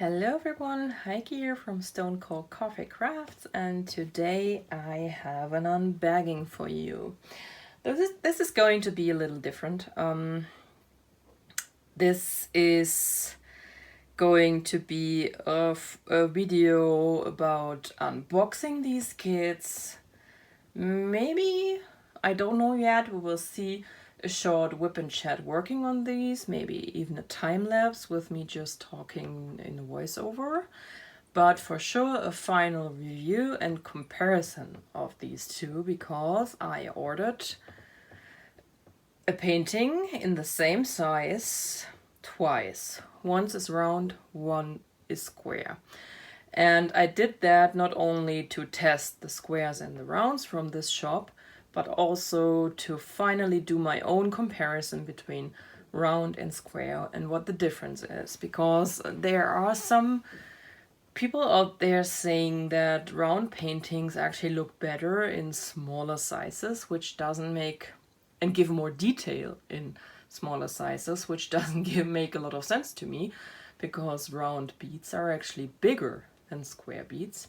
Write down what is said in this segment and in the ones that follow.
Hello everyone, Heike here from Stone Cold Coffee Crafts, and today I have an unbagging for you. This is going to be a little different. This is going to be a video about unboxing these kits. Maybe, I don't know yet, we will see a short whip and chat working on these, maybe even a time lapse with me just talking in a voiceover. But for sure a final review and comparison of these two, because I ordered a painting in the same size twice. Once is round, one is square. And I did that not only to test the squares and the rounds from this shop, but also to finally do my own comparison between round and square and what the difference is. Because there are some people out there saying that round paintings actually look better in smaller sizes, which doesn't make, and give more detail in smaller sizes, which doesn't make a lot of sense to me, because round beads are actually bigger than square beads.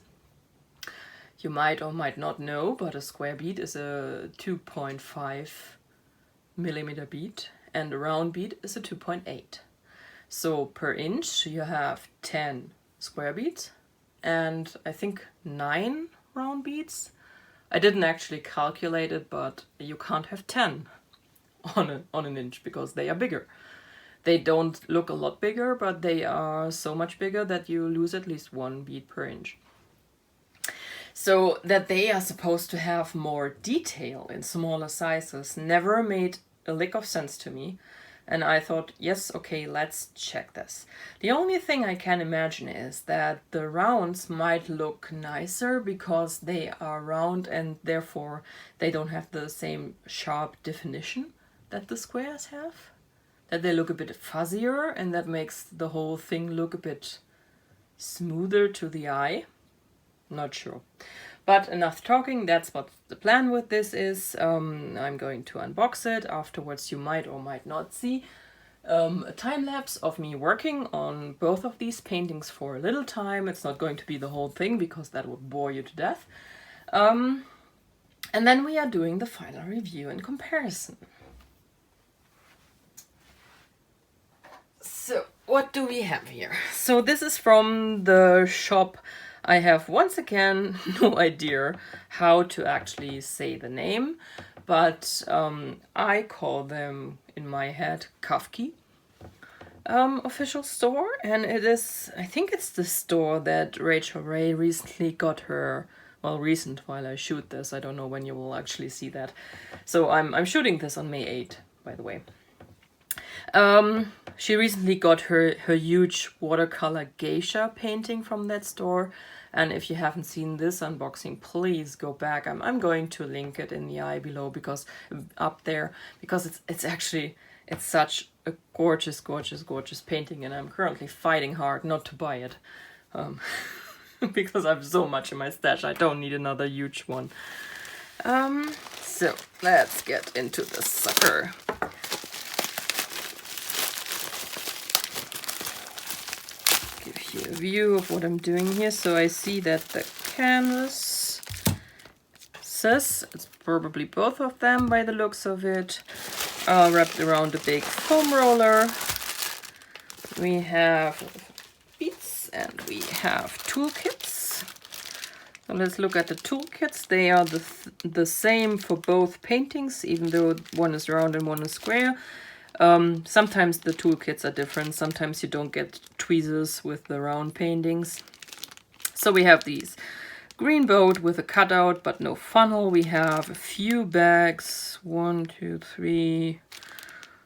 You might or might not know, but a square bead is a 2.5 millimeter bead and a round bead is a 2.8. So per inch you have 10 square beads and I think 9 round beads. I didn't actually calculate it, but you can't have 10 on an inch because they are bigger. They don't look a lot bigger, but they are so much bigger that you lose at least 1 bead per inch. So that they are supposed to have more detail in smaller sizes never made a lick of sense to me. And I thought, yes, okay, let's check this. The only thing I can imagine is that the rounds might look nicer because they are round and therefore they don't have the same sharp definition that the squares have. That they look a bit fuzzier and that makes the whole thing look a bit smoother to the eye. Not sure. But enough talking, that's what the plan with this is. I'm going to unbox it. Afterwards you might or might not see a time lapse of me working on both of these paintings for a little time. It's not going to be the whole thing because that would bore you to death. And then we are doing the final review and comparison. So what do we have here? So this is from the shop. I have once again no idea how to actually say the name, but I call them in my head Kafki official store, and it is, I think it's the store that Rachel Ray recently got her, well, recent while I shoot this. I don't know when you will actually see that. So I'm shooting this on May 8th, by the way. She recently got her huge watercolor geisha painting from that store, and if you haven't seen this unboxing, please go back. I'm going to link it in the eye below, because up there, because it's actually, it's such a gorgeous painting, and I'm currently fighting hard not to buy it because I have so much in my stash. I don't need another huge one. So let's get into the sucker. Give you a view of what I'm doing here. So I see that the canvas says, it's probably both of them by the looks of it, wrapped around a big foam roller. We have beads and we have toolkits. So let's look at the toolkits. They are the same for both paintings, even though one is round and one is square. Sometimes the toolkits are different. Sometimes you don't get tweezers with the round paintings. So we have these green boat with a cutout but no funnel. We have a few bags, 1, 2, 3,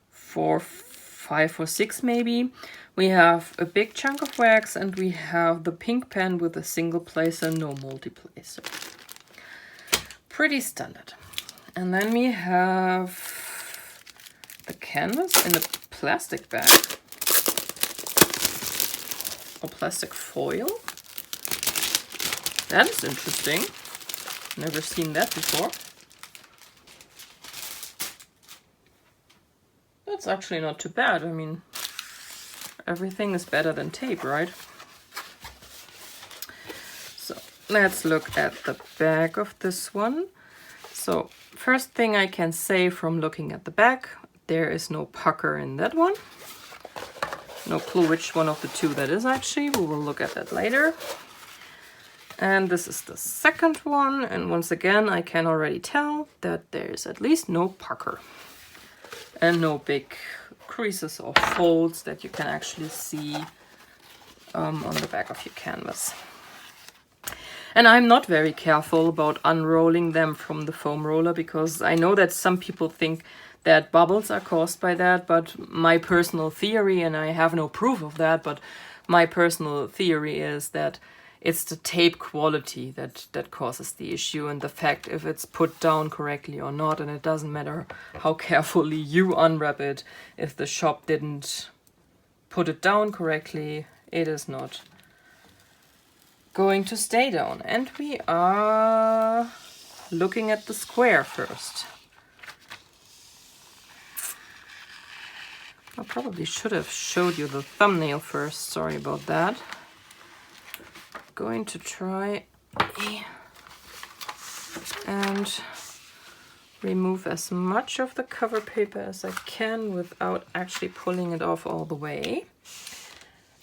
4, 5 or 6 maybe. We have a big chunk of wax, and we have the pink pen with a single placer, no multi-placer. Pretty standard. And then we have the canvas in a plastic bag or plastic foil. That is interesting. Never seen that before. That's actually not too bad. I mean, everything is better than tape, right? let's look at the back of this one. So first thing I can say from looking at the back, there is no pucker in that one. No clue which one of the two that is actually. We will look at that later. And this is the second one. And once again, I can already tell that there's at least no pucker. And no big creases or folds that you can actually see on the back of your canvas. And I'm not very careful about unrolling them from the foam roller, because I know that some people think that bubbles are caused by that, but my personal theory, and I have no proof of that, but my personal theory is that it's the tape quality that causes the issue, and the fact if it's put down correctly or not, and it doesn't matter how carefully you unwrap it, if the shop didn't put it down correctly, it is not going to stay down. And we are looking at the square first. I probably should have showed you the thumbnail first, sorry about that. Going to try and remove as much of the cover paper as I can without actually pulling it off all the way.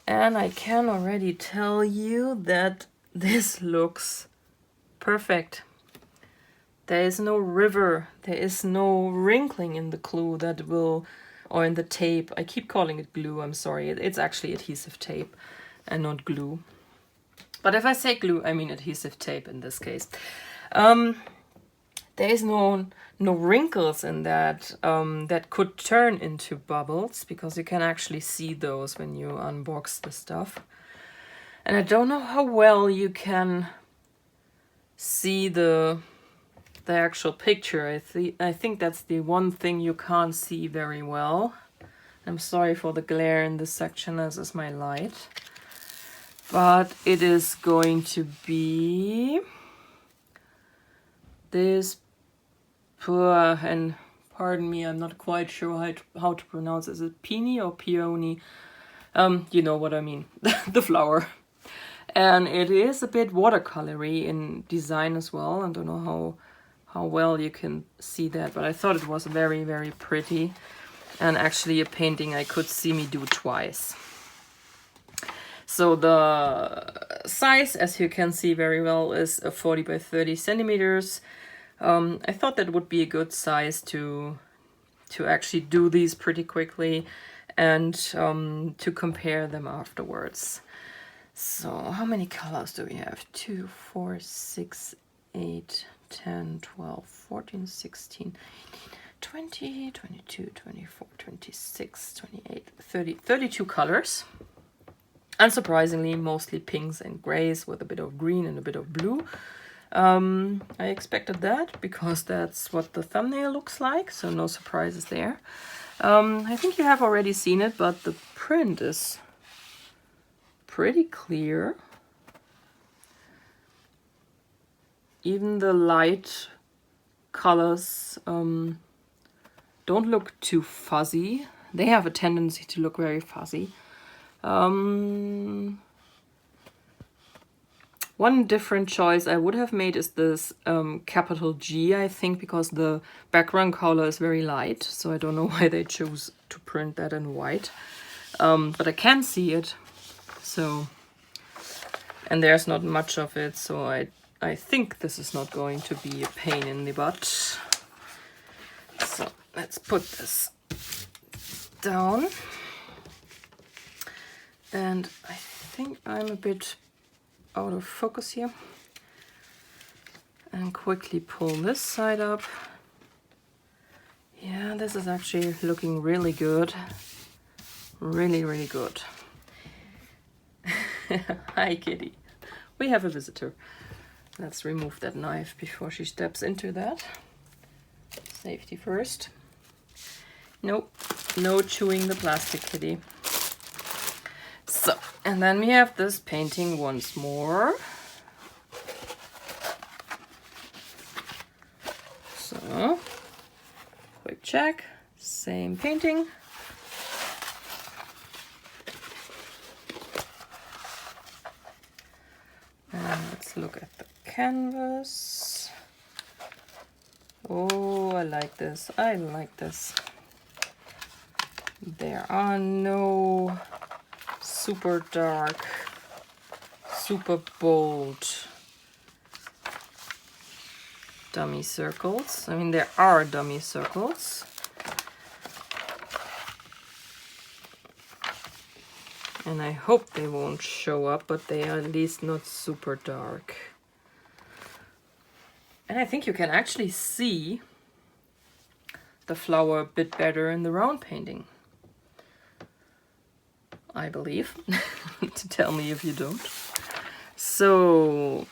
And I can already tell you that this looks perfect. There is no river, there is no wrinkling in the glue that will, or in the tape. I keep calling it glue, I'm sorry. It's actually adhesive tape and not glue. But if I say glue, I mean adhesive tape in this case. There is no wrinkles in that that could turn into bubbles, because you can actually see those when you unbox the stuff. And I don't know how well you can see the actual picture. I think that's the one thing you can't see very well. I'm sorry for the glare in this section, as is my light. But it is going to be this poor, and pardon me, I'm not quite sure how to pronounce it. Is it peony or peony? You know what I mean, the flower. And it is a bit watercolory in design as well. I don't know how well you can see that, but I thought it was very, very pretty. And actually a painting I could see me do twice. So the size, as you can see very well, is a 40 by 30 centimeters. I thought that would be a good size to actually do these pretty quickly and to compare them afterwards. So how many colors do we have? 2, 4, 6, 8, 10, 12, 14, 16, 20, 22, 24, 26, 28, 30, 32 colors. Unsurprisingly, mostly pinks and grays with a bit of green and a bit of blue. I expected that because that's what the thumbnail looks like, so no surprises there. I think you have already seen it, but the print is pretty clear. Even the light colors don't look too fuzzy. They have a tendency to look very fuzzy. One different choice I would have made is this capital G, I think, because the background color is very light, so I don't know why they chose to print that in white. But I can see it, so, and there's not much of it, so I think this is not going to be a pain in the butt. So let's put this down. And I think I'm a bit out of focus here. And quickly pull this side up. Yeah, this is actually looking really good. Really, really good. Hi, kitty. We have a visitor. Let's remove that knife before she steps into that. Safety first. Nope, no chewing the plastic, kitty. So, and then we have this painting once more. So, quick check, same painting. And Let's look at the canvas. Oh, I like this. I like this. There are no super dark, super bold dummy circles. I mean, there are dummy circles. And I hope they won't show up, but they are at least not super dark. And I think you can actually see the flower a bit better in the round painting. I believe. To tell me if you don't. So,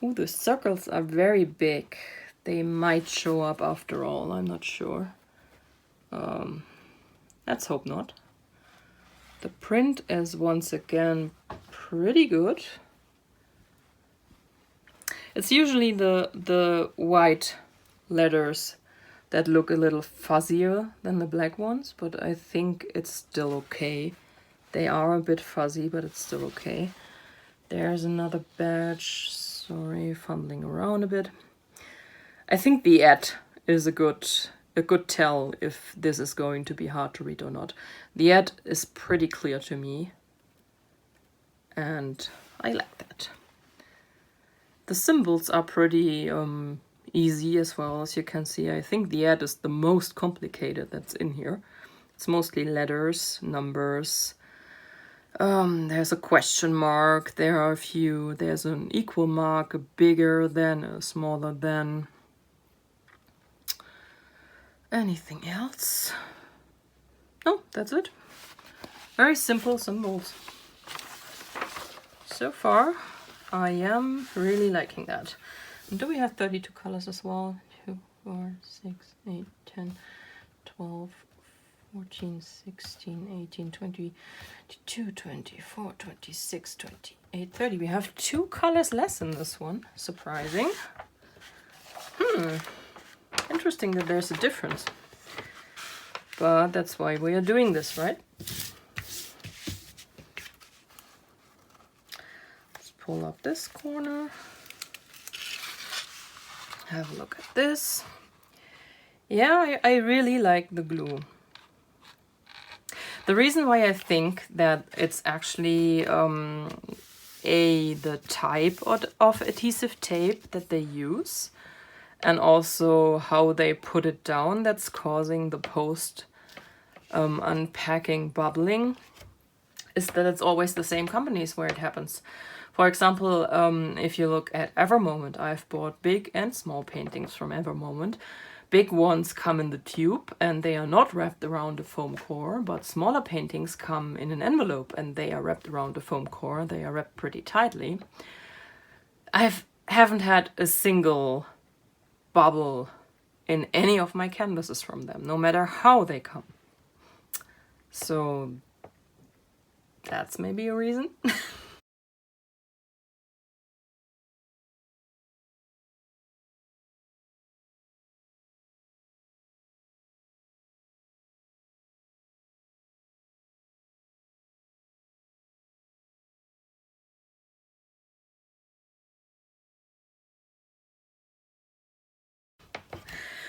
ooh, the circles are very big. They might show up after all, I'm not sure. Let's hope not. The print is once again pretty good. It's usually the white letters that look a little fuzzier than the black ones, but I think it's still okay. They are a bit fuzzy, but it's still okay. There's another badge. Sorry, fumbling around a bit. I think the "at" is a good tell if this is going to be hard to read or not. The "at" is pretty clear to me, and I like that. The symbols are pretty easy as well, as you can see. I think the "at" is the most complicated that's in here. It's mostly letters, numbers. There's a question mark. There are a few. There's an equal mark, a bigger than, a smaller than. Anything else? No, that's it. Very simple symbols. So far, I am really liking that. And do we have 32 colors as well? 2, 4, 6, 8, 10, 12, 14, 16, 18, 20, 22, 24, 26, 28, 30. We have 2 colors less in this one. Surprising. Interesting that there's a difference. But that's why we are doing this, right? Let's pull up this corner. Have a look at this. Yeah, I really like the glue. The reason why I think that it's actually the type of adhesive tape that they use, and also how they put it down, that's causing the post unpacking bubbling, is that it's always the same companies where it happens. For example, if you look at Evermoment, I've bought big and small paintings from Evermoment. Big ones come in the tube and they are not wrapped around a foam core, but smaller paintings come in an envelope and they are wrapped around a foam core. They are wrapped pretty tightly. I haven't had a single bubble in any of my canvases from them, no matter how they come. So that's maybe a reason.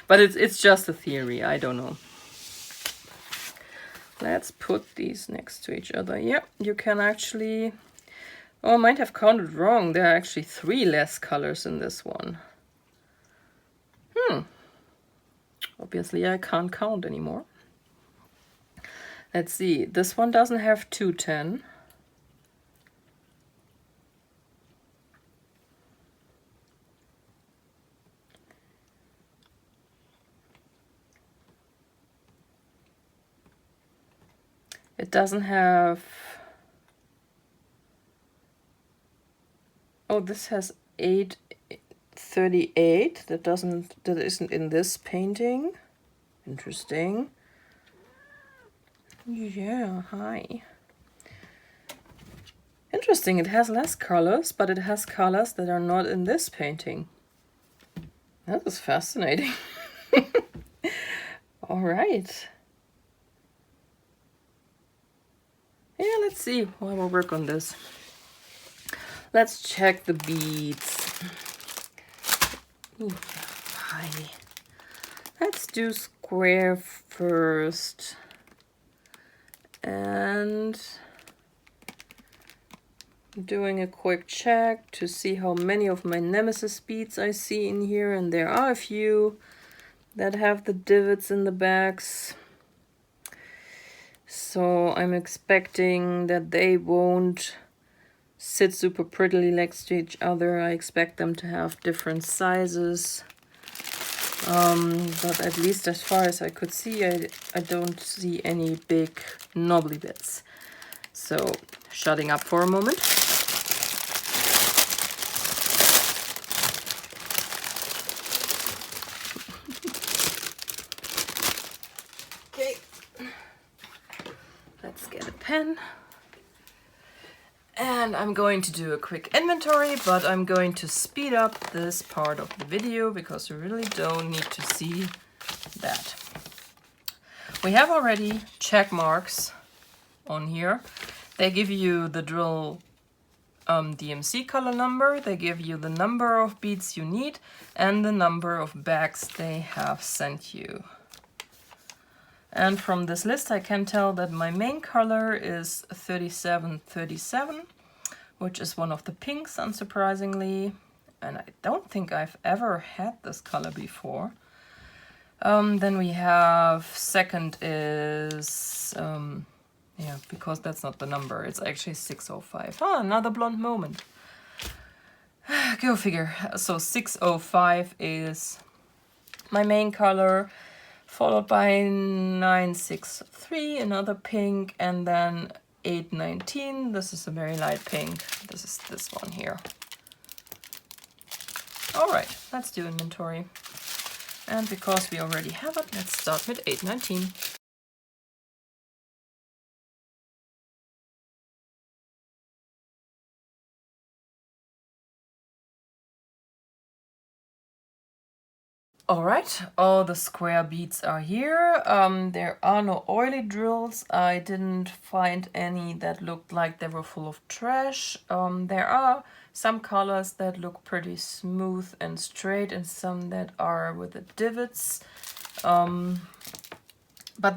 But it's just a theory, I don't know. Let's put these next to each other. Yeah, you can actually... Oh, I might have counted wrong. There are actually 3 less colors in this one. Obviously I can't count anymore. Let's see, this one doesn't have 210. It doesn't have... Oh, this has 838. That isn't in this painting. Interesting. Yeah, hi. Interesting, it has less colors, but it has colors that are not in this painting. That is fascinating. All right. Yeah, let's see. I will work on this. Let's check the beads. Ooh, hi. Let's do square first. And doing a quick check to see how many of my nemesis beads I see in here, and there are a few that have the divots in the backs. So I'm expecting that they won't sit super prettily next to each other. I expect them to have different sizes. But at least as far as I could see, I don't see any big knobbly bits. So shutting up for a moment. Okay, let's get a pen. And I'm going to do a quick inventory, but I'm going to speed up this part of the video because you really don't need to see that. We have already check marks on here. They give you the drill DMC color number, they give you the number of beads you need, and the number of bags they have sent you. And from this list I can tell that my main color is 3737, which is one of the pinks, unsurprisingly. And I don't think I've ever had this color before. Then we have second is, yeah, because that's not the number, it's actually 605. Ah, another blonde moment. Go figure. So 605 is my main color, followed by 963, another pink, and then 819. This is a very light pink. This is this one here. All right, let's do inventory. And because we already have it, let's start with 819. Alright, all the square beads are here. There are no oily drills. I didn't find any that looked like they were full of trash. There are some colors that look pretty smooth and straight and some that are with the divots. But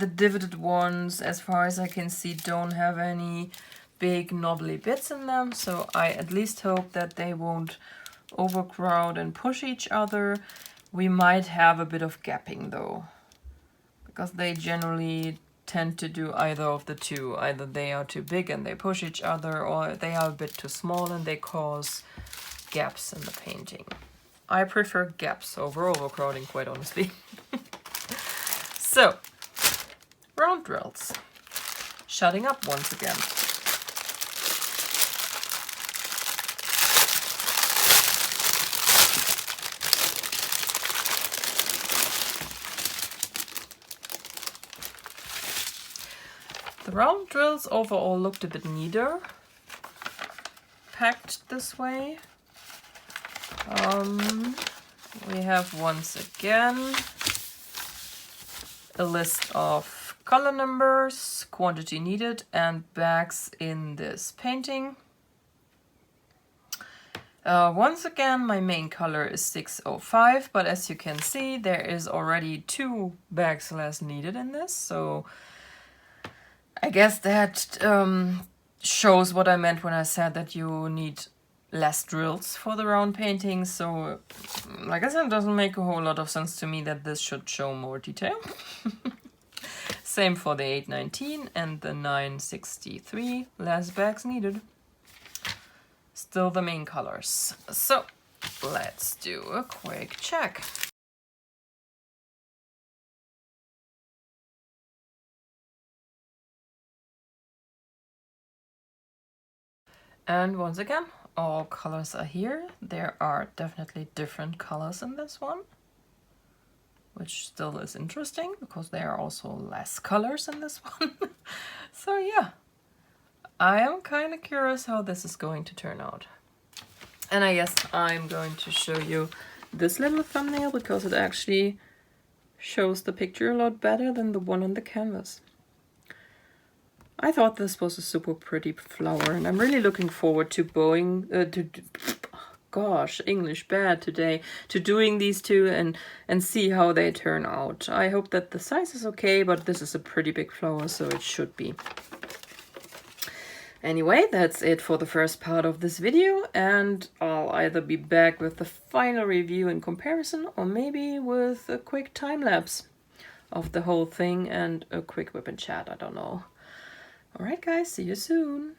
the divoted ones, as far as I can see, don't have any big knobbly bits in them. So I at least hope that they won't overcrowd and push each other. We might have a bit of gapping though, because they generally tend to do either of the two. Either they are too big and they push each other, or they are a bit too small and they cause gaps in the painting. I prefer gaps over overcrowding, quite honestly. So, round drills. Shutting up once again. The round drills overall looked a bit neater, packed this way. We have once again a list of color numbers, quantity needed, and bags in this painting. Once again, my main color is 605, but as you can see, there is already 2 bags less needed in this, so I guess that shows what I meant when I said that you need less drills for the round painting. So, like I said, it doesn't make a whole lot of sense to me that this should show more detail. Same for the 819 and the 963, less bags needed. Still the main colors. So, let's do a quick check. And once again, all colors are here. There are definitely different colors in this one, which still is interesting because there are also less colors in this one. So yeah, I am kind of curious how this is going to turn out. And I guess I'm going to show you this little thumbnail because it actually shows the picture a lot better than the one on the canvas. I thought this was a super pretty flower, and I'm really looking forward to gosh, English bad today, to doing these two and see how they turn out. I hope that the size is okay, but this is a pretty big flower, so it should be. Anyway, that's it for the first part of this video, and I'll either be back with the final review and comparison, or maybe with a quick time-lapse of the whole thing and a quick whip and chat, I don't know. Alright guys, see you soon!